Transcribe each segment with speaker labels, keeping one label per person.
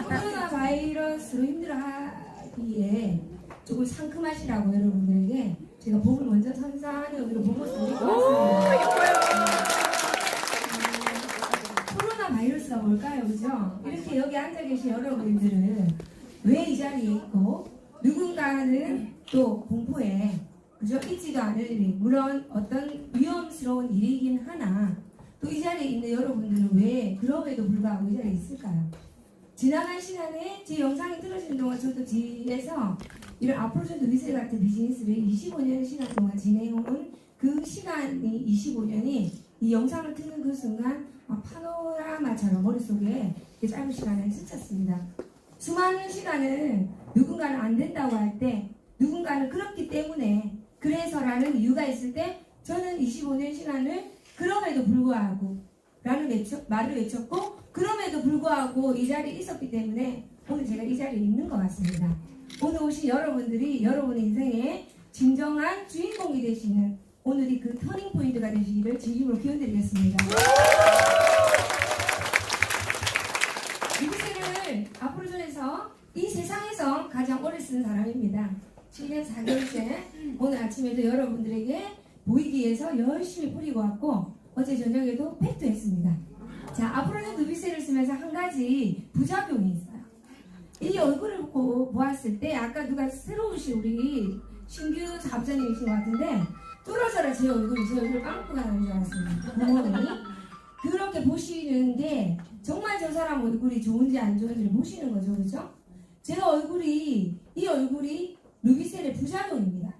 Speaker 1: 코로나 바이러스로 힘들어하기에 조금 상큼하시라고 여러분들에게 제가 복을 먼저 선사하는 의미로 복을 드리고 왔습니다. 코로나 바이러스가 뭘까요? 그죠? 이렇게 여기 앉아 계신 여러분들은 왜 이 자리에 있고 누군가는 또 공포에 그죠? 있지도 않을 일이 물론 어떤 위험스러운 일이긴 하나 또 이 자리에 있는 여러분들은 왜 그럼에도 불구하고 이 자리에 있을까요? 지난한 시간에 제 영상이 틀어지는 동안 저도 뒤에서 이런 앞으로전도 위세 같은 비즈니스를 25년 시간 동안 진행해온 그 시간이 25년이 이 영상을 듣는 그 순간 파노라마처럼 머릿속에 짧은 시간을 스쳤습니다. 수많은 시간을 누군가는 안 된다고 할 때 누군가는 그렇기 때문에 그래서라는 이유가 있을 때 저는 25년 시간을 그럼에도 불구하고 라는 말을 외쳤고 그럼에도 불구하고 이 자리에 있었기 때문에 오늘 제가 이 자리에 있는 것 같습니다. 오늘 오신 여러분들이 여러분의 인생의 진정한 주인공이 되시는 오늘이 그 터닝 포인트가 되시기를 진심으로 기원드리겠습니다. 미국세를 앞으로 전해서 이 세상에서 가장 오래 쓴 사람입니다. 7년 4개월째 오늘 아침에도 여러분들에게 보이기 위해서 열심히 뿌리고 왔고 어제 저녁에도 팩트했습니다. 자, 앞으로는 누비세를 쓰면서 한 가지 부작용이 있어요. 이 얼굴을 보았을 때 아까 누가 새로 오신 우리 신규 사업자님이신 것 같은데 뚫어져라 제 얼굴 빵꾸가 나는 줄 알았습니다. 구멍이 그렇게 보시는 게 정말 저 사람 얼굴이 좋은지 안 좋은지를 보시는 거죠, 그렇죠? 제가 이 얼굴이 누비셀의 부작용입니다.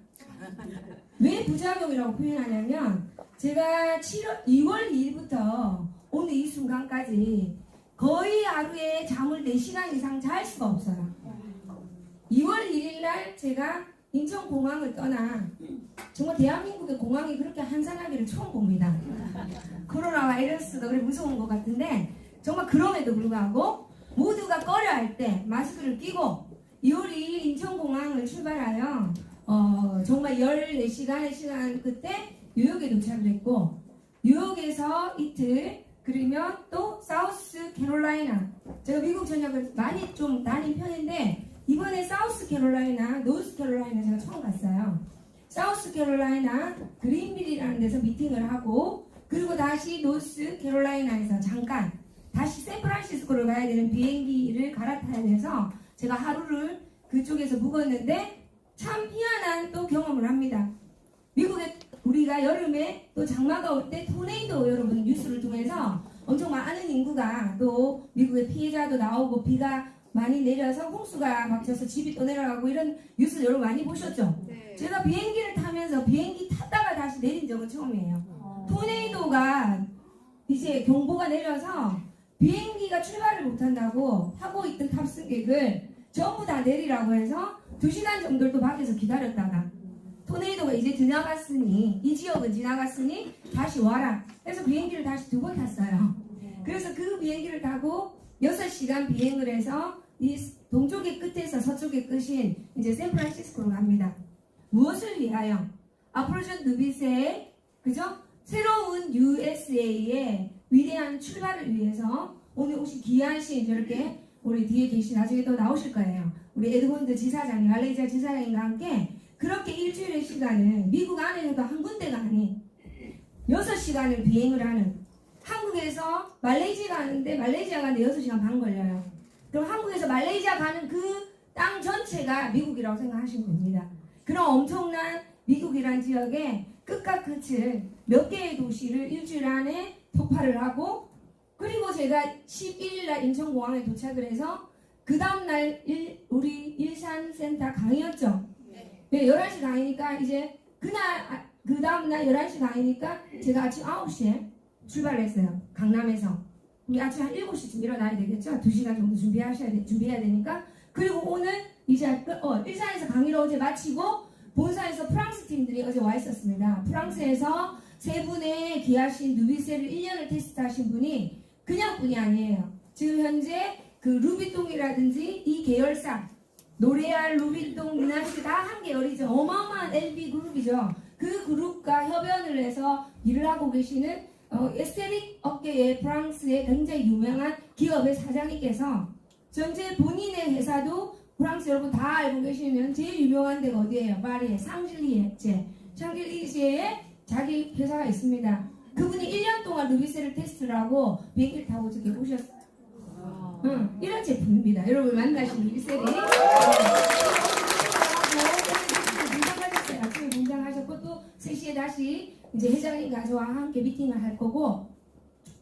Speaker 1: 왜 부작용이라고 표현하냐면 제가 2월 2일부터 오늘 이 순간까지 거의 하루에 잠을 4시간 이상 잘 수가 없어요. 2월 1일 날 제가 인천공항을 떠나 정말 대한민국의 공항이 그렇게 한산하기를 처음 봅니다. 코로나 바이러스가 그래 무서운 것 같은데 정말 그럼에도 불구하고 모두가 꺼려할 때 마스크를 끼고 2월 2일 인천공항을 출발하여 정말 14시간의 시간 그때 뉴욕에 도착을 했고 뉴욕에서 이틀 그러면 또 사우스 캐롤라이나 제가 미국 전역을 많이 좀 다닌 편인데 이번에 사우스 캐롤라이나 노스 캐롤라이나 제가 처음 갔어요. 사우스 캐롤라이나 그린빌이라는 데서 미팅을 하고 그리고 다시 노스 캐롤라이나에서 잠깐 다시 샌프란시스코로 가야 되는 비행기를 갈아타야 돼서 제가 하루를 그쪽에서 묵었는데 참 희한한 또 경험을 합니다. 미국에 우리가 여름에 또 장마가 올 때 토네이도 여러분 뉴스를 통해서 엄청 많은 인구가 또 미국의 피해자도 나오고 비가 많이 내려서 홍수가 막혀서 집이 또 내려가고 이런 뉴스 여러분 많이 보셨죠? 네. 제가 비행기를 타면서 비행기 탔다가 다시 내린 적은 처음이에요. 토네이도가 이제 경보가 내려서 비행기가 출발을 못한다고 타고 있던 탑승객을 전부 다 내리라고 해서 2시간 정도를 또 밖에서 기다렸다가 토네이도가 이제 지나갔으니 이 지역은 지나갔으니 다시 와라 그래서 비행기를 다시 2번 탔어요. 그래서 그 비행기를 타고 6시간 비행을 해서 이 동쪽의 끝에서 서쪽의 끝인 이제 샌프란시스코로 갑니다. 무엇을 위하여? 앞으로전 누비세의 그죠? 새로운 USA의 위대한 출발을 위해서 오늘 오신 귀하신 저렇게 우리 뒤에 계신 나중에 또 나오실 거예요. 우리 에드몬드 지사장님, 말레이시아 지사장님과 함께 그렇게 일주일의 시간을 미국 안에서도 한 군데가 아닌 6시간을 비행을 하는 한국에서 말레이시아 가는데 말레이시아 가는데 6시간 반 걸려요. 그럼 한국에서 말레이시아 가는 그 땅 전체가 미국이라고 생각하시면 됩니다. 그런 엄청난 미국이란 지역의 끝과 끝을 몇 개의 도시를 일주일 안에 폭발을 하고 그리고 제가 11일날 인천공항에 도착을 해서 그 다음날 우리 일산센터 강의였죠. 네, 11시 강의니까 이제 그날 그 다음날 11시 강의니까 제가 아침 9시에 출발을 했어요. 강남에서. 우리 아침 한 7시쯤 일어나야 되겠죠? 2시간 정도 준비해야 되니까. 그리고 오늘 이제 일산에서 강의를 어제 마치고 본사에서 프랑스 팀들이 어제 와 있었습니다. 프랑스에서 3분의 귀하신 누비세를 1년을 테스트하신 분이 그냥 분이 아니에요. 지금 현재 그 루비통이라든지 이 계열사 노레알, 루비통, 미나시 다 한 계열이죠. 어마어마한 LB 그룹이죠. 그 그룹과 협연을 해서 일을 하고 계시는 에스테릭 업계의 프랑스의 굉장히 유명한 기업의 사장님께서 전체 본인의 회사도 프랑스 여러분 다 알고 계시면 제일 유명한 데가 어디예요? 파리에 샹젤리제에 자기 회사가 있습니다. 그분이 1년 동안 루비세를 테스트를 하고 비행기를 타고 저기 오셨어요. 이런 제품입니다. 여러분 만나신 루비셀이 아침에 분장하셨고 또 3시에 다시 이제 회장님과 저와 함께 미팅을 할 거고,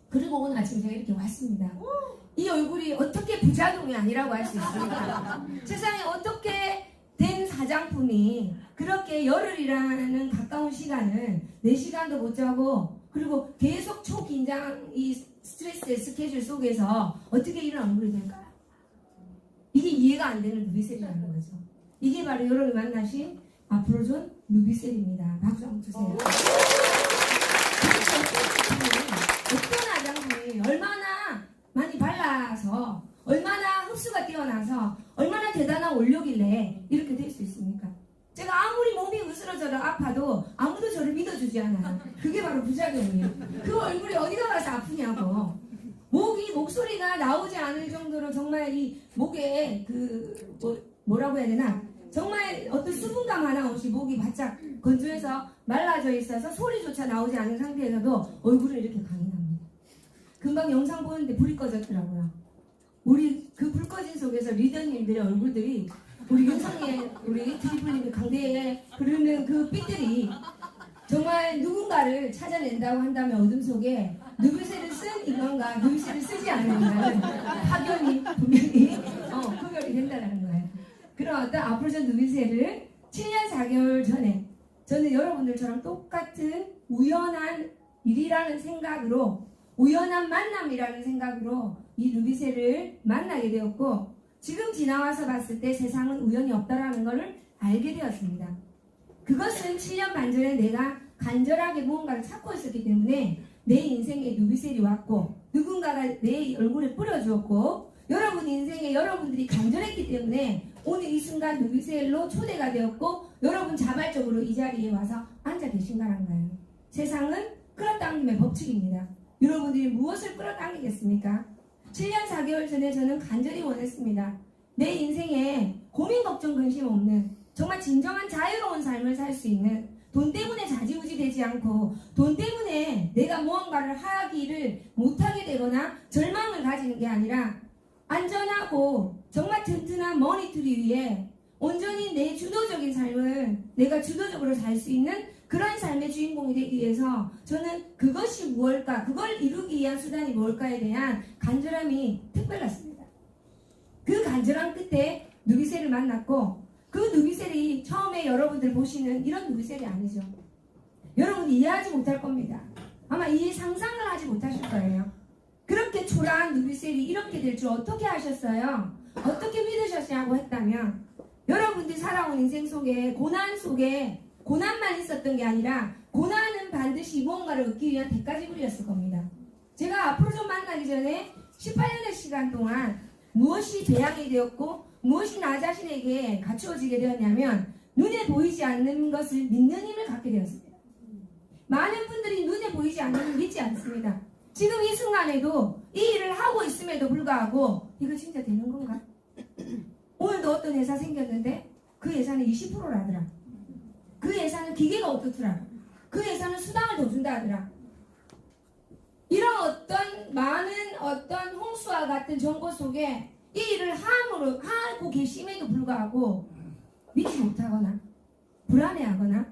Speaker 1: 그리고 오늘 아침에 제가 이렇게 왔습니다. 이 얼굴이 어떻게 부자동이 아니라고 할 수 있습니까? 세상에 어떻게 된 사장품이 그렇게 열흘이라는 가까운 시간을 4시간도 못 자고, 그리고 계속 초긴장 이 스트레스의 스케줄 속에서 어떻게 이런 얼굴이 될까요? 이게 이해가 안 되는 누비셀이라는 거죠. 이게 바로 여러분이 만나신 아프로존 누비셀입니다. 박수 한번 주세요. 어떤 화장품이 얼마나 많이 발라서, 얼마나 흡수가 뛰어나서, 얼마나 대단한 원료길래 이렇게 될 수 있습니까? 제가 아무리 몸이 으스러져도 아파도 아무도 저를 믿어주지 않아요. 그게 바로 부작용이에요. 그 얼굴이 어디가 가서 아프냐고. 목소리가 나오지 않을 정도로 정말 이 목에 뭐라고 해야 되나? 정말 어떤 수분감 하나 없이 목이 바짝 건조해서 말라져 있어서 소리조차 나오지 않은 상태에서도 얼굴은 이렇게 강인합니다. 금방 영상 보는데 불이 꺼졌더라고요. 우리 그 불 꺼진 속에서 리더님들의 얼굴들이, 우리 윤성의 우리 트리플님의 강대에 흐르는 그 빛들이 정말 누군가를 찾아낸다고 한다면 어둠 속에 누비셀을 쓴 인간과 누비셀을 쓰지 않는 인간은 확연히 분명히 구별이 된다는 거예요. 그런 어떤 아프로존 누비셀을 7년 4개월 전에 저는 여러분들처럼 똑같은 우연한 일이라는 생각으로, 우연한 만남이라는 생각으로 이 누비셀을 만나게 되었고, 지금 지나와서 봤을 때 세상은 우연이 없다라는 것을 알게 되었습니다. 그것은 7년 반 전에 내가 간절하게 무언가를 찾고 있었기 때문에 내 인생에 누비셀이 왔고, 누군가가 내 얼굴에 뿌려주었고, 여러분 인생에 여러분들이 간절했기 때문에 오늘 이 순간 누비셀로 초대가 되었고, 여러분 자발적으로 이 자리에 와서 앉아 계신다는 거예요. 세상은 끌어당김의 법칙입니다. 여러분들이 무엇을 끌어당기겠습니까? 7년 4개월 전에 저는 간절히 원했습니다. 내 인생에 고민 걱정 근심 없는 정말 진정한 자유로운 삶을 살 수 있는, 돈 때문에 좌지우지 되지 않고 돈 때문에 내가 무언가를 하기를 못하게 되거나 절망을 가지는 게 아니라 안전하고 정말 튼튼한 머니투리 위에 온전히 내 주도적인 삶을 내가 주도적으로 살 수 있는 그런 삶의 주인공이 되기 위해서 저는 그것이 무엇일까, 그걸 이루기 위한 수단이 무엇일까에 대한 간절함이 특별했습니다. 그 간절함 끝에 누비셀을 만났고, 그 누비셀이 처음에 여러분들 보시는 이런 누비셀이 아니죠. 여러분이 이해하지 못할 겁니다. 아마 이해 상상을 하지 못하실 거예요. 그렇게 초라한 누비셀이 이렇게 될 줄 어떻게 아셨어요? 어떻게 믿으셨냐고 했다면, 여러분들이 살아온 인생 속에 고난 속에 고난만 있었던 게 아니라 고난은 반드시 무언가를 얻기 위한 대가지불이었을 겁니다. 제가 앞으로 좀 만나기 전에 18년의 시간 동안 무엇이 배양이 되었고 무엇이 나 자신에게 갖추어지게 되었냐면, 눈에 보이지 않는 것을 믿는 힘을 갖게 되었습니다. 많은 분들이 눈에 보이지 않는 걸 믿지 않습니다. 지금 이 순간에도 이 일을 하고 있음에도 불구하고 이거 진짜 되는 건가? 오늘도 어떤 회사 생겼는데 그 예산은 20%라더라. 그 예산은 기계가 어떻더라. 그 예산은 수당을 더 준다 하더라. 이런 어떤 많은 어떤 홍수와 같은 정보 속에 이 일을 하고 계심에도 불구하고 믿지 못하거나 불안해하거나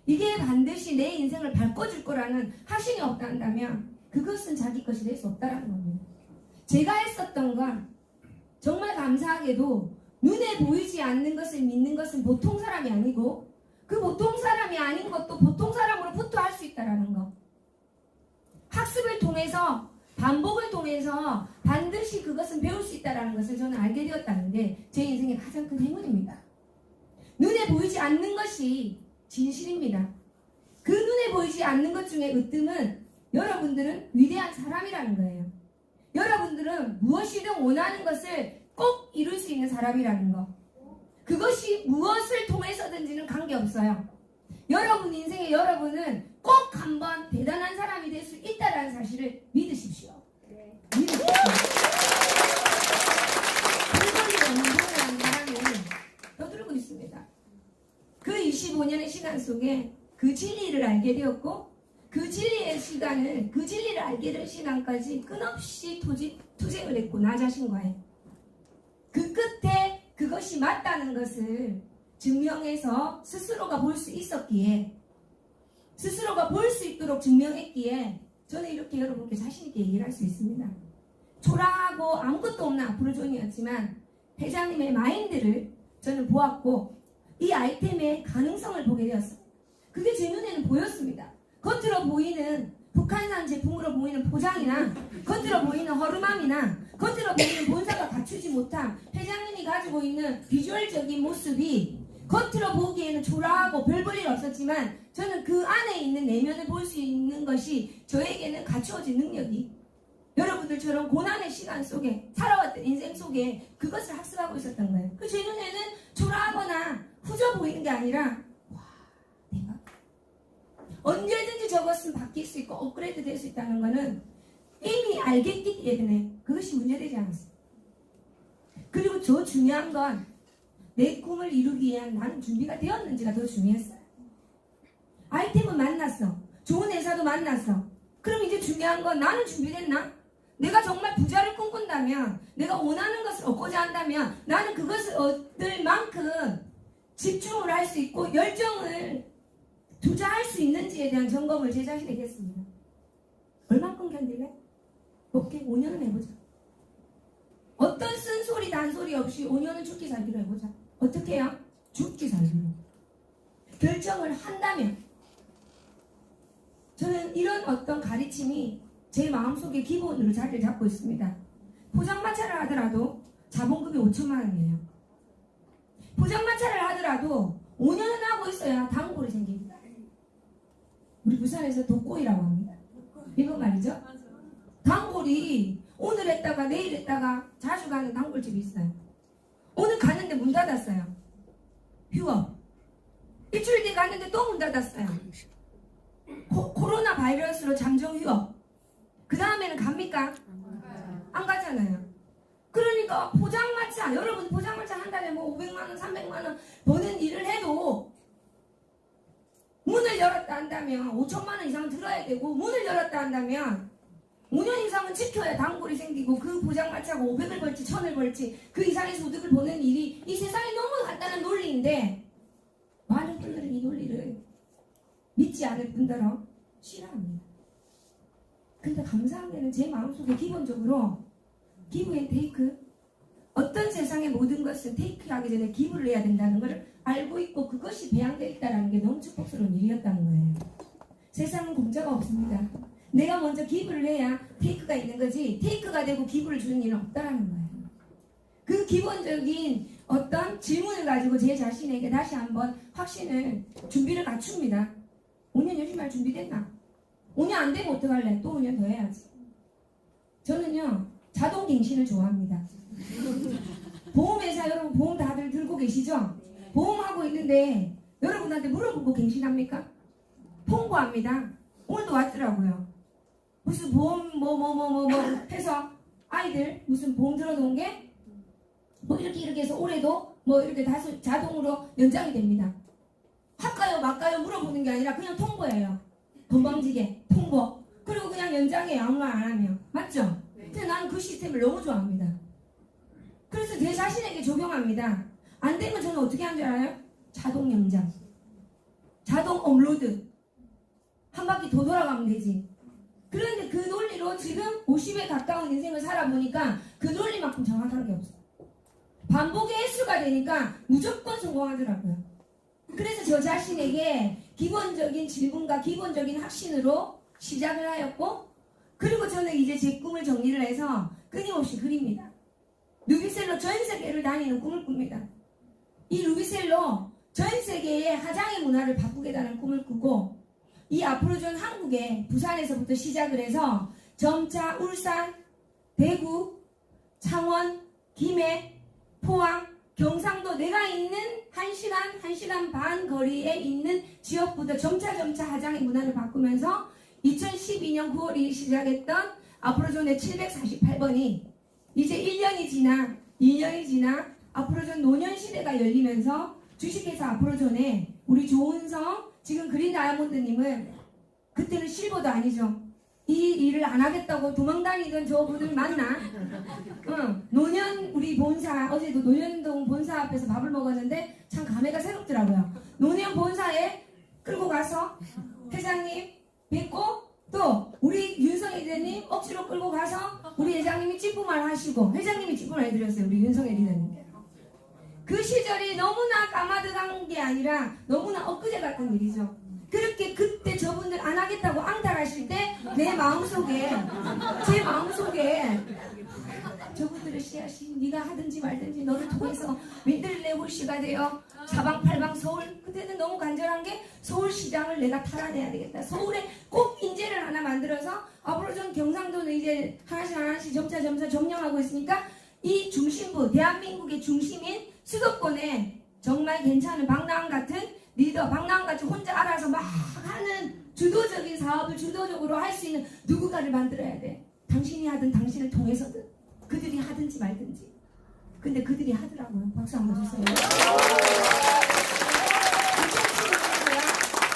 Speaker 1: 이게 반드시 내 인생을 바꿔줄 거라는 확신이 없다면 그것은 자기 것이 될 수 없다는 겁니다. 제가 했었던 건 정말 감사하게도 눈에 보이지 않는 것을 믿는 것은 보통 사람이 아니고, 그 보통 사람이 아닌 것도 보통 사람으로부터 할 수 있다는 거. 학습을 통해서, 반복을 통해서 반드시 그것은 배울 수 있다는 것을 저는 알게 되었다는데 제 인생의 가장 큰 행운입니다. 눈에 보이지 않는 것이 진실입니다. 그 눈에 보이지 않는 것 중에 으뜸은 여러분들은 위대한 사람이라는 거예요. 여러분들은 무엇이든 원하는 것을 꼭 이룰 수 있는 사람이라는 거. 그것이 무엇을 통해서든지는 관계없어요. 여러분 인생에 여러분은 꼭 한번 대단한 사람이 될 수 있다는 사실을 믿으십시오. 믿으십시오. 속에 그 진리를 알게 되었고 그 진리의 시간을 그 진리를 알게 될 시간까지 끊없이 투쟁을 했고 나 자신과의 그 끝에 그것이 맞다는 것을 증명해서 스스로가 볼 수 있었기에 스스로가 볼 수 있도록 증명했기에 저는 이렇게 여러분께 자신있게 얘기를 할 수 있습니다. 초라하고 아무것도 없는 아프로존이었지만 회장님의 마인드를 저는 보았고 이 아이템의 가능성을 보게 되었어요. 그게 제 눈에는 보였습니다. 겉으로 보이는 북한산 제품으로 보이는 포장이나 겉으로 보이는 허름함이나 겉으로 보이는 본사가 갖추지 못한 회장님이 가지고 있는 비주얼적인 모습이 겉으로 보기에는 초라하고 별 볼 일 없었지만 저는 그 안에 있는 내면을 볼 수 있는 것이 저에게는 갖추어진 능력이 여러분들처럼 고난의 시간 속에 살아왔던 인생 속에 그것을 학습하고 있었던 거예요. 그 제 눈에는 초라하거나 후져 보이는 게 아니라 와 내가 언제든지 저것은 바뀔 수 있고 업그레이드 될 수 있다는 거는 이미 알겠기 때문에 그것이 문제되지 않았어요. 그리고 더 중요한 건 내 꿈을 이루기 위한 나는 준비가 되었는지가 더 중요했어요. 아이템은 만났어. 좋은 회사도 만났어. 그럼 이제 중요한 건 나는 준비됐나? 내가 정말 부자를 꿈꾼다면 내가 원하는 것을 얻고자 한다면 나는 그것을 얻을 만큼 집중을 할 수 있고 열정을 투자할 수 있는지에 대한 점검을 제 자신에게 했습니다. 얼만큼 견딜래? 오케이 5년은 해보자. 어떤 쓴소리 단소리 없이 5년은 죽기 살기로 해보자. 어떻게 해요? 죽기 살기로. 결정을 한다면 저는 이런 어떤 가르침이 제 마음속에 기본으로 자리를 잡고 있습니다. 포장마차를 하더라도 자본금이 5천만 원이에요. 포장마차를 하더라도 5년은 하고 있어야 단골이 생깁니다. 우리 부산에서 독고이라고 합니다. 이거 말이죠. 단골이 오늘 했다가 내일 했다가 자주 가는 단골집이 있어요. 오늘 갔는데 문 닫았어요. 휴업. 일주일 뒤에 갔는데 또 문 닫았어요. 코로나 바이러스로 잠정 휴업. 그 다음에는 갑니까? 안 가잖아요. 그러니까 포장마차, 여러분 포장마차 한 달에 뭐 500만원, 300만원 버는 일을 해도 문을 열었다 한다면 5천만원 이상은 들어야 되고 문을 열었다 한다면 5년 이상은 지켜야 단골이 생기고 그 포장마차가 500을 벌지 1000을 벌지 그 이상의 소득을 보는 일이 이 세상에 너무 간단한 논리인데 많은 분들은 이 논리를 믿지 않을 뿐더러 싫어합니다. 근데 감사한 게는 제 마음속에 기본적으로 기브 앤 테이크 어떤 세상의 모든 것은 테이크하기 전에 기부를 해야 된다는 걸 알고 있고 그것이 배양되어 있다는 게 너무 축복스러운 일이었다는 거예요. 세상은 공짜가 없습니다. 내가 먼저 기부를 해야 테이크가 있는 거지 테이크가 되고 기부를 주는 일은 없다는 거예요. 그 기본적인 어떤 질문을 가지고 제 자신에게 다시 한번 확신을 준비를 갖춥니다. 5년 열심히 할 준비됐나? 5년 안 되면 어떡할래? 또 5년 더 해야지. 저는요 자동갱신을 좋아합니다. 보험회사 여러분 보험 다들 들고 계시죠? 보험하고 있는데 여러분한테 물어보고 갱신합니까? 통보합니다. 오늘도 왔더라고요. 무슨 보험 뭐 해서 아이들 무슨 보험 들어놓은 게 뭐 이렇게 해서 올해도 뭐 이렇게 다시 자동으로 연장이 됩니다. 할까요 말까요 물어보는 게 아니라 그냥 통보예요. 건방지게 통보. 그리고 그냥 연장해요. 아무 말 안 하면. 맞죠? 근데 나는 그 시스템을 너무 좋아합니다. 그래서 제 자신에게 적용합니다. 안 되면 저는 어떻게 하는 줄 알아요? 자동 연장. 자동 업로드. 한 바퀴 더 돌아가면 되지. 그런데 그 논리로 지금 50에 가까운 인생을 살아보니까 그 논리만큼 정확한 게 없어요. 반복의 횟수가 되니까 무조건 성공하더라고요. 그래서 저 자신에게 기본적인 질문과 기본적인 확신으로 시작을 하였고 그리고 저는 이제 제 꿈을 정리를 해서 끊임없이 그립니다. 루비셀로 전 세계를 다니는 꿈을 꿉니다. 이 루비셀로 전 세계의 화장의 문화를 바꾸겠다는 꿈을 꾸고 이 아프로존 한국에 부산에서부터 시작을 해서 점차 울산, 대구, 창원, 김해, 포항, 경상도 내가 있는 1시간 반 거리에 있는 지역부터 점차 화장의 문화를 바꾸면서 2012년 9월이 시작했던 아프로존의 748번이 이제 1년이 지나 2년이 지나 아프로존 노년 시대가 열리면서 주식회사 아프로존에 우리 조은성 지금 그린 다이아몬드님은 그때는 실버도 아니죠. 이 일을 안 하겠다고 도망다니던 저분을 만나. 노년 우리 본사 어제도 노년동 본사 앞에서 밥을 먹었는데 참 감회가 새롭더라고요. 노년 본사에 끌고 가서 회장님 뵙고 또 우리 윤성애 리더님 억지로 끌고 가서 우리 회장님이 찌뿌말 하시고 회장님이 찌뿌말 해드렸어요. 우리 윤성애 리더님. 그 시절이 너무나 까마득한 게 아니라 너무나 엊그제 같은 일이죠. 그렇게 그때 저분들 안 하겠다고 앙탈하실 때 내 마음속에 제 마음속에 저분들의 씨앗이 네가 하든지 말든지 너를 통해서 민들레 홀씨가 되어 사방팔방 서울 그때는 너무 간절한 게 서울시장을 내가 탈환해야 되겠다. 서울에 꼭 인재를 하나 만들어서 앞으로 전 경상도는 이제 하나씩 점차 점령하고 있으니까 이 중심부 대한민국의 중심인 수도권에 정말 괜찮은 박나은 같은 리더 박나은 같이 혼자 알아서 막 하는 주도적인 사업을 주도적으로 할 수 있는 누군가를 만들어야 돼. 당신이 하든 당신을 통해서든 그들이 하든지 말든지. 근데 그들이 하더라고요. 박수 한번 주세요.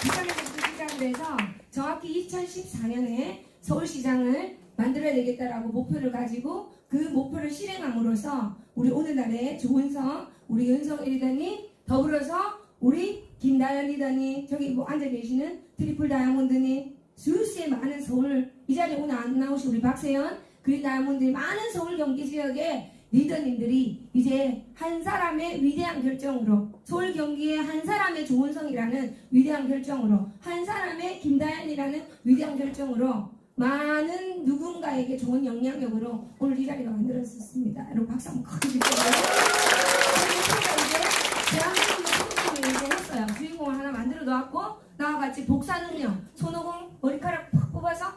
Speaker 1: 2015년도야 시작을 해서 정확히 2014년에 서울시장을 만들어야 되겠다라고 목표를 가지고 그 목표를 실행함으로써 우리 오늘날의 조은성, 우리 윤성애 리더님 더불어서 우리 김다연 리더님 저기 뭐 앉아 계시는 트리플 다이아몬드님 수수의 많은 서울 이 자리에 오늘 안 나오신 우리 박세현 그린 다이아몬드님 많은 서울 경기 지역의 리더님들이 이제 한 사람의 위대한 결정으로 서울 경기의 한 사람의 조은성이라는 위대한 결정으로 한 사람의 김다연이라는 위대한 결정으로 많은 누군가에게 좋은 영향력으로 오늘 이 자리가 만들어졌습니다. 여러분 박수 한번 크게 주세요. 대한민국의 이제 했어요. 주인공을 하나 만들어 놓았고 나와 같이 복사 능력 손오공 머리카락 팍 뽑아서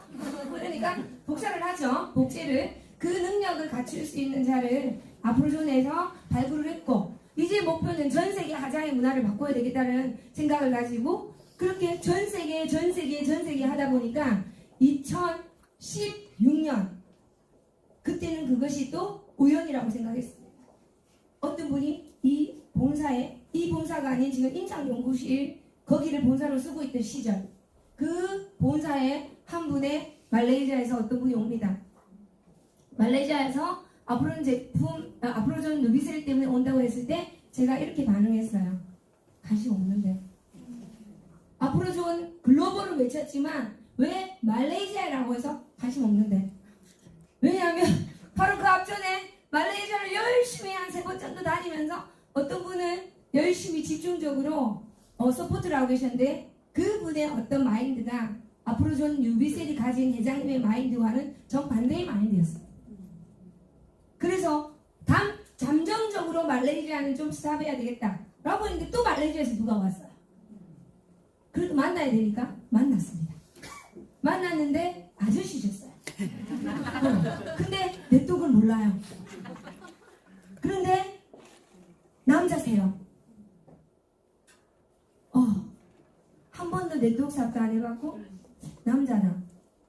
Speaker 1: 그러니까 복사를 하죠. 복제를 그 능력을 갖출 수 있는 자를 아프로존에서 발굴을 했고 이제 목표는 전 세계 하자의 문화를 바꿔야 되겠다는 생각을 가지고 그렇게 전 세계 하다 보니까 2016년 그때는 그것이 또 우연이라고 생각했습니다. 어떤 분이 이 본사가 아닌 지금 인상연구실 거기를 본사로 쓰고 있던 시절 그 본사에 한 분의 말레이시아에서 어떤 분이 옵니다. 말레이시아에서 아프로존 누비셀 때문에 온다고 했을 때 제가 이렇게 반응했어요. 관심 없는데 아프로존 글로벌을 외쳤지만 왜 말레이시아라고 해서 관심 없는데 왜냐하면 바로 그 앞전에 말레이시아를 열심히 한 3번 정도 다니면서 어떤 분은 열심히 집중적으로 서포트를 하고 계셨는데 그분의 어떤 마인드가 아프로존 뉴비셀이 가진 회장님의 마인드와는 정반대의 마인드였어요. 그래서 잠정적으로 말레이시아는 좀 스탑해야 되겠다 라고 했는데 또 말레이시아에서 누가 왔어요. 그래도 만나야 되니까 만났습니다. 만났는데 아저씨셨어요. 근데 내 똑을 몰라요. 그런데 남자세요. 한 번도 네트워크 사업도 안 해봤고 남자다.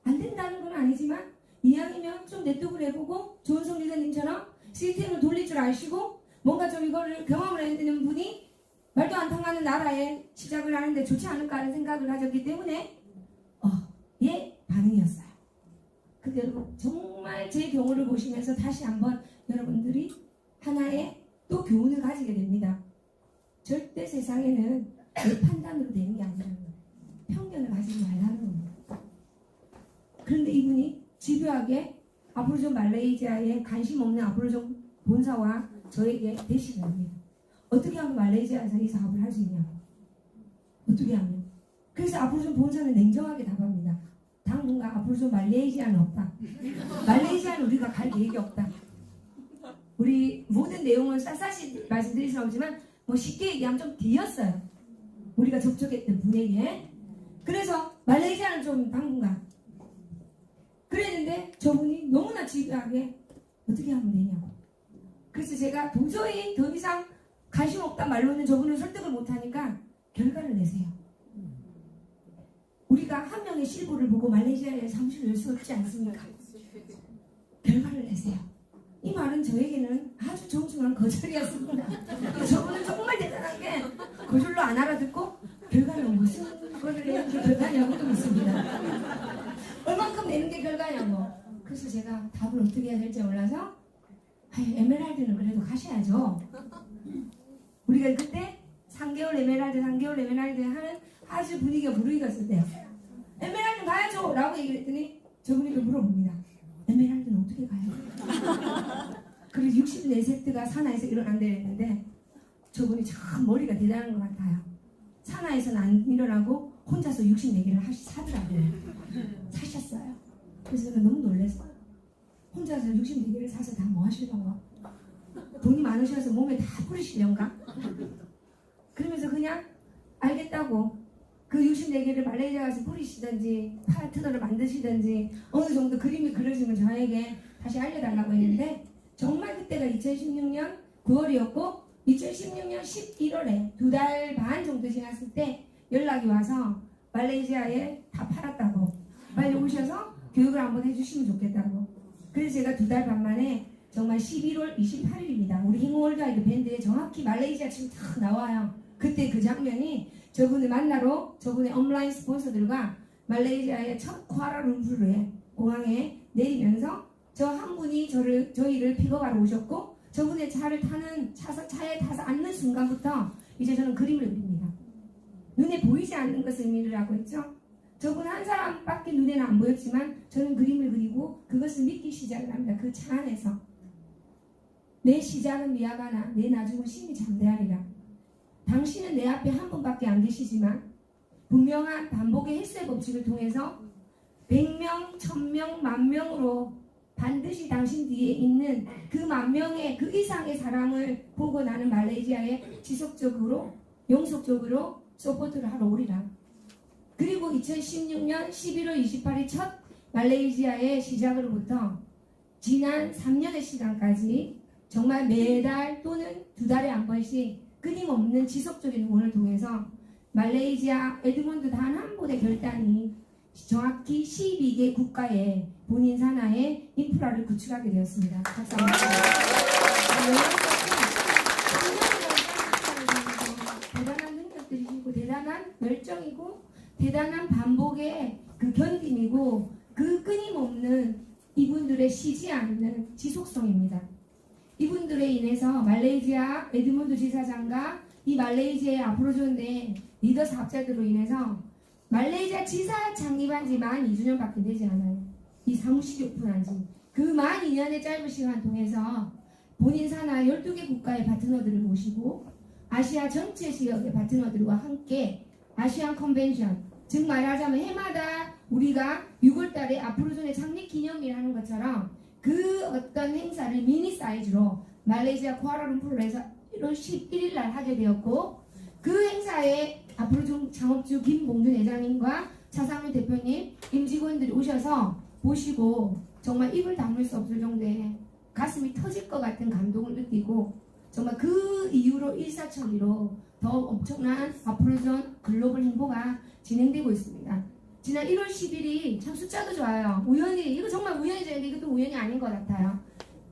Speaker 1: 안 된다는 건 아니지만 이왕이면 좀 네트워크를 해보고 조은성 리더님처럼 시스템을 돌릴 줄 아시고 뭔가 좀 이거를 경험을 해야 되는 분이 말도 안 통하는 나라에 시작을 하는데 좋지 않을까 하는 생각을 가졌기 때문에 예 반응이었어요. 근데 여러분 정말 제 경우를 보시면서 다시 한번 여러분들이 하나의 또 교훈을 가지게 됩니다. 절대 세상에는 내 판단으로 되는 게 아니라는 거예요. 편견을 가지지 말라는 겁니다. 그런데 이분이 집요하게 아프로존 말레이시아에 관심 없는 아프로존 본사와 저에게 대시를 합니다. 어떻게 하면 말레이시아에서 이 사업을 할 수 있냐고. 어떻게 하면. 그래서 아프로존 본사는 냉정하게 답합니다. 당분간 아프로존 말레이시아는 없다. 말레이시아는 우리가 갈 계획이 없다. 우리 모든 내용은 샅샅이 말씀드릴 수는 없지만 뭐 쉽게 얘기하면 좀 뒤였어요. 우리가 접촉했던 분에게. 그래서 말레이시아는 좀 당분간. 그랬는데 저분이 너무나 집요하게 어떻게 하면 되냐고. 그래서 제가 도저히 더 이상 관심 없다 말로는 저분을 설득을 못하니까 결과를 내세요. 우리가 한 명의 실보를 보고 말레이시아에 사무실을 열 수 없지 않습니까? 결과를 내세요. 이 말은 저에게는 아주 정중한 거절이었습니다. 저분은 정말 대단한 게 거절로 안 알아듣고 내는 게 결과냐고 또 묻습니다. 얼만큼 내는 게 결과냐고. 그래서 제가 답을 어떻게 해야 될지 몰라서 에메랄드는 그래도 가셔야죠. 우리가 그때 3개월 에메랄드 하는 아주 분위기가 무르익었을 때요. 에메랄드 가야죠! 라고 얘기를 했더니 저분이 또 물어봅니다. 에메랄드는 어떻게 가요? 그래서 64세트가 산하에서 일어난다 했는데 저분이 참 머리가 대단한 것 같아요. 산하에서는 안 일어나고 혼자서 64개를 사더라고요. 사셨어요. 그래서 저는 너무 놀랐어요. 혼자서 64개를 사서 다 뭐 하시려고? 돈이 많으셔서 몸에 다 뿌리시려는가? 그러면서 그냥 알겠다고 그 64개를 말레이시아 가서 뿌리시든지 파트너를 만드시든지 어느 정도 그림이 그려지면 저에게 다시 알려달라고 했는데 정말 그때가 2016년 9월이었고 2016년 11월에 2달 반 정도 지났을 때 연락이 와서 말레이시아에 다 팔았다고 빨리 오셔서 교육을 한번 해주시면 좋겠다고. 그래서 제가 2달 반 만에 정말 11월 28일입니다. 우리 행월드아이드 밴드에 정확히 말레이시아 지금 다 나와요. 그때 그 장면이 저분을 만나러 저분의 온라인 스폰서들과 말레이시아의 첫 쿠알라룸푸르의 공항에 내리면서 저 한 분이 저희를 픽업하러 오셨고 저분의 차에 타서 앉는 순간부터 이제 저는 그림을 그립니다. 눈에 보이지 않는 것을 미르라고 했죠. 저분 한 사람밖에 눈에는 안 보였지만 저는 그림을 그리고 그것을 믿기 시작을 합니다. 그 차 안에서 내 시작은 미약하나 내 나중은 심히 장대하리라. 당신은 내 앞에 한 분밖에 안 계시지만 분명한 반복의 헬스의 법칙을 통해서 100명, 1000명, 10,000명으로 반드시 당신 뒤에 있는 그 10,000명의 그 이상의 사람을 보고 나는 말레이시아에 지속적으로 영속적으로 서포트를 하러 오리라. 그리고 2016년 11월 28일 첫 말레이시아의 시작으로부터 지난 3년의 시간까지 정말 매달 또는 2달에 한 번씩 끊임없는 지속적인 응원을 통해서 말레이시아 에드몬드 단 한 분의 결단이 정확히 12개 국가의 본인 산하의 인프라를 구축하게 되었습니다. 감사합니다. 대단한 능력들이시고 대단한 열정이고 대단한 반복의 그 견딤이고 그 끊임없는 이분들의 쉬지 않는 지속성입니다. 이분들에 인해서 말레이시아 에드몬드 지사장과 이 말레이시아의 아프로존의 리더 사업자들로 인해서 말레이시아 지사 창립한 지 만 2주년밖에 되지 않아요. 이 사무실이 오픈한 지. 그 만 2년의 짧은 시간 통해서 본인 산하 12개 국가의 파트너들을 모시고 아시아 전체 지역의 파트너들과 함께 아시안 컨벤션, 즉 말하자면 해마다 우리가 6월달에 아프로존의 창립 기념일을 하는 것처럼 그 어떤 행사를 미니 사이즈로 말레이시아 쿠알라룸푸르에서 1월 11일 날 하게 되었고 그 행사에 아프로존 창업주 김봉준 회장님과 차상민 대표님, 임직원들이 오셔서 보시고 정말 입을 다물 수 없을 정도의 가슴이 터질 것 같은 감동을 느끼고 정말 그 이후로 일사천리로 더 엄청난 아프로존 글로벌 행보가 진행되고 있습니다. 지난 1월 10일이 참 숫자도 좋아요. 우연히 이거 정말 우연이죠. 이것도 우연이 아닌 것 같아요.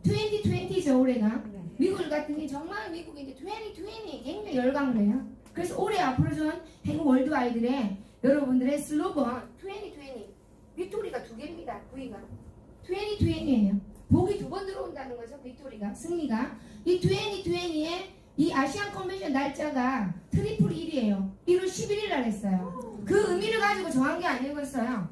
Speaker 1: 2020죠 올해가. 미국 같은 게 정말 미국이 이제 2020 굉장히 열광을 해요. 그래서 올해 아프로존 행운 월드 아이들의 여러분들의 슬로건 2020 빅토리가 2개입니다. V가 2020이에요. 복이 2번 들어온다는 거죠. 빅토리가 승리가 이 2020의 이 아시안 컨벤션 날짜가 트리플 1이에요. 1월 11일 날 했어요. 그 의미를 가지고 정한 게 아니었어요.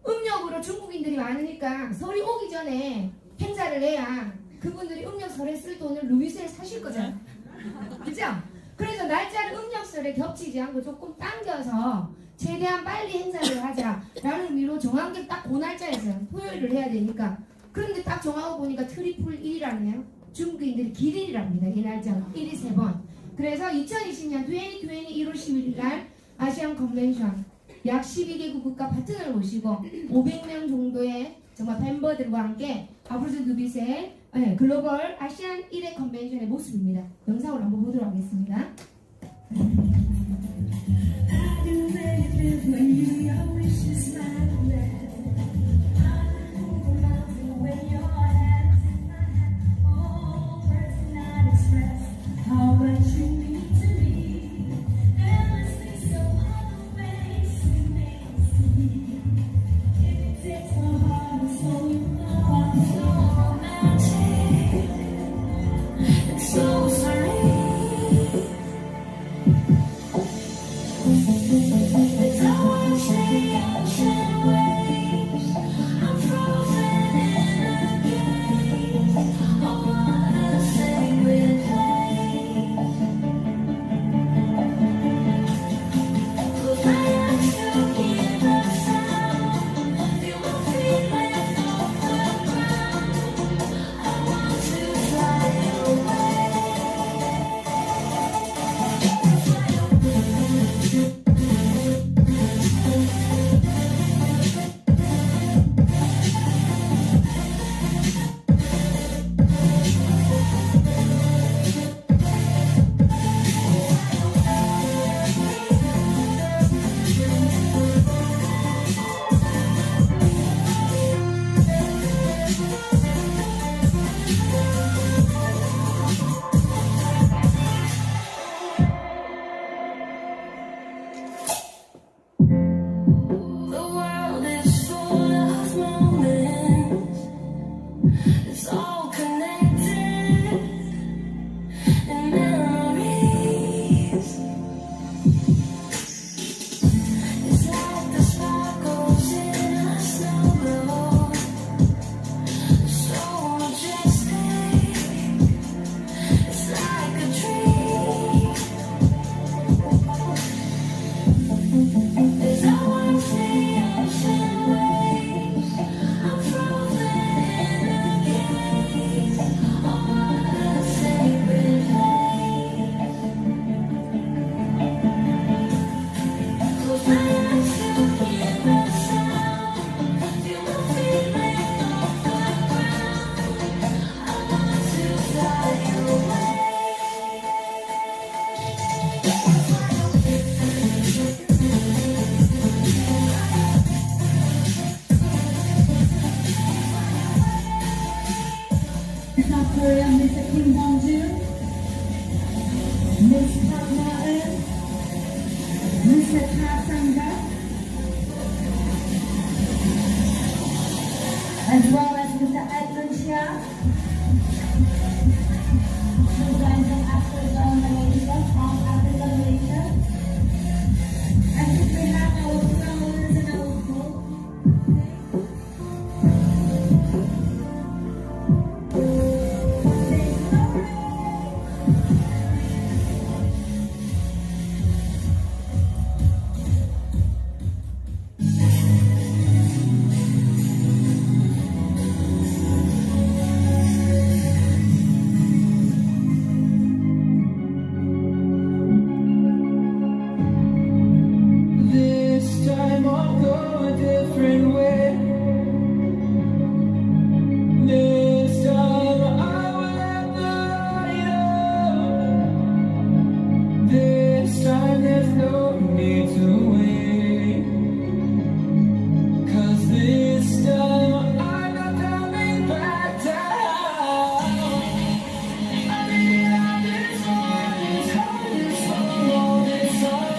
Speaker 1: 음력으로 중국인들이 많으니까 설이 오기 전에 행사를 해야 그분들이 음력설에 쓸 돈을 루이스에 사실 거잖아요. 그죠? 그래서 날짜를 음력설에 겹치지 않고 조금 당겨서 최대한 빨리 행사를 하자라는 의미로 정한 게 딱 그 날짜였어요. 토요일을 해야 되니까. 그런데 딱 정하고 보니까 트리플 1이라네요. 중국인들이 기린이랍니다. 이 날짜가 1이 3번. 그래서 2020년 2020 1월 11일 날 아시안 컨벤션 약 12개국 국가 파트너를 모시고 500명 정도의 정말 멤버들과 함께 아프로존 누빗의 글로벌 아시안 1회 컨벤션의 모습입니다. 영상으로 한번 보도록 하겠습니다. How much you mean to me, there must be some other ways
Speaker 2: as well as Mr. Edmund Shia, representing Africa, Malaysia, from Africa, Malaysia. And if we have our flowers and our book,
Speaker 3: This time I'll go a different way. This time I will let the light up. This time there's no need to wait. 'Cause this time I'm not coming back down. I mean, I've been for this hard, this long, all this time.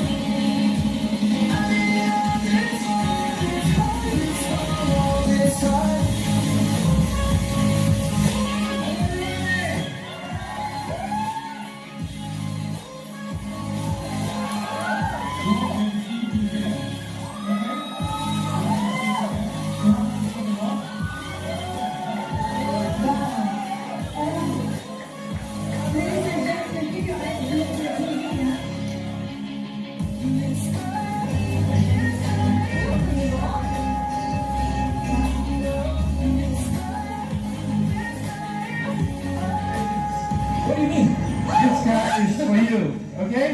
Speaker 3: What do you mean? This cat is for you, okay?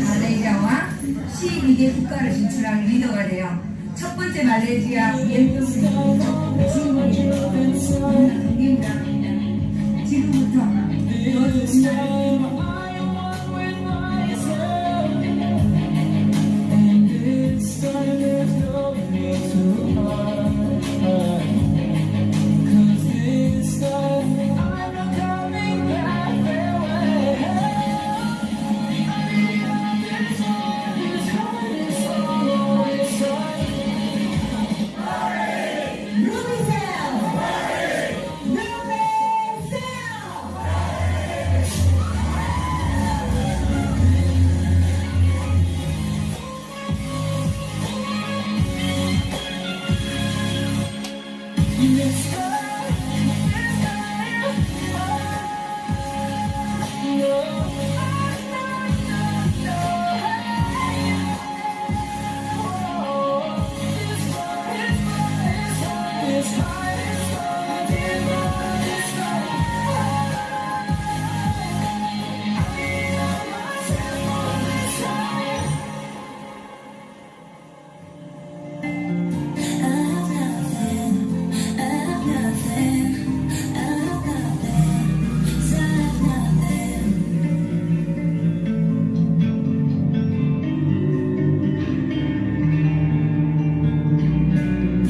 Speaker 4: 말레이시아와 12개 국가를 진출한 리더가 되어 첫 번째 말레이시아 비행기를 주인공이에요. 동기부여합니다. 지금부터 더 좋은 날
Speaker 3: This time there's no need to hide. 'Cause this time I'm not coming back that way. I mean, I've been for this hard, this long, all this time.
Speaker 2: Ruby Sound! Ruby Sound!
Speaker 3: This time,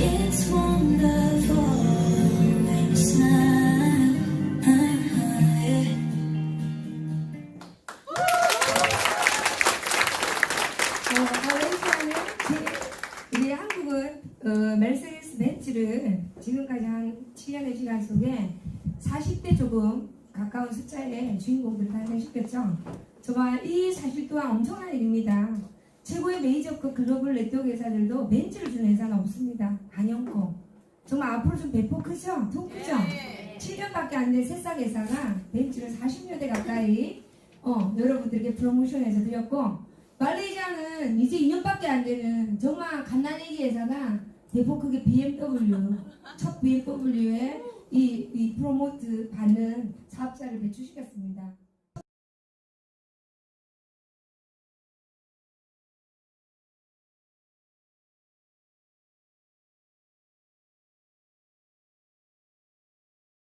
Speaker 2: It's wonderful when you smile.
Speaker 1: 말레이시아는 우리 한국은 메르세데스 벤츠를 지금까지 한 7년의 시간 속에 40대 조금 가까운 숫자의 주인공들을 탄생시켰죠. 정말 이 사실 또한 엄청난 일입니다. 최고의 메이저급 글로벌 네트워크 회사들도 벤츠를 주는 회사는 없습니다. 한영코. 정말 앞으로 좀 배포 크죠? 통 크죠? 7년밖에 안 된 새싹 회사가 벤츠를 40여 대 가까이 여러분들에게 프로모션해서 드렸고, 말레이시아는 이제 2년밖에 안 되는 정말 갓난애기 회사가 대폭 크게 BMW, 첫 BMW에 이 프로모트 받는 사업자를 배출시켰습니다.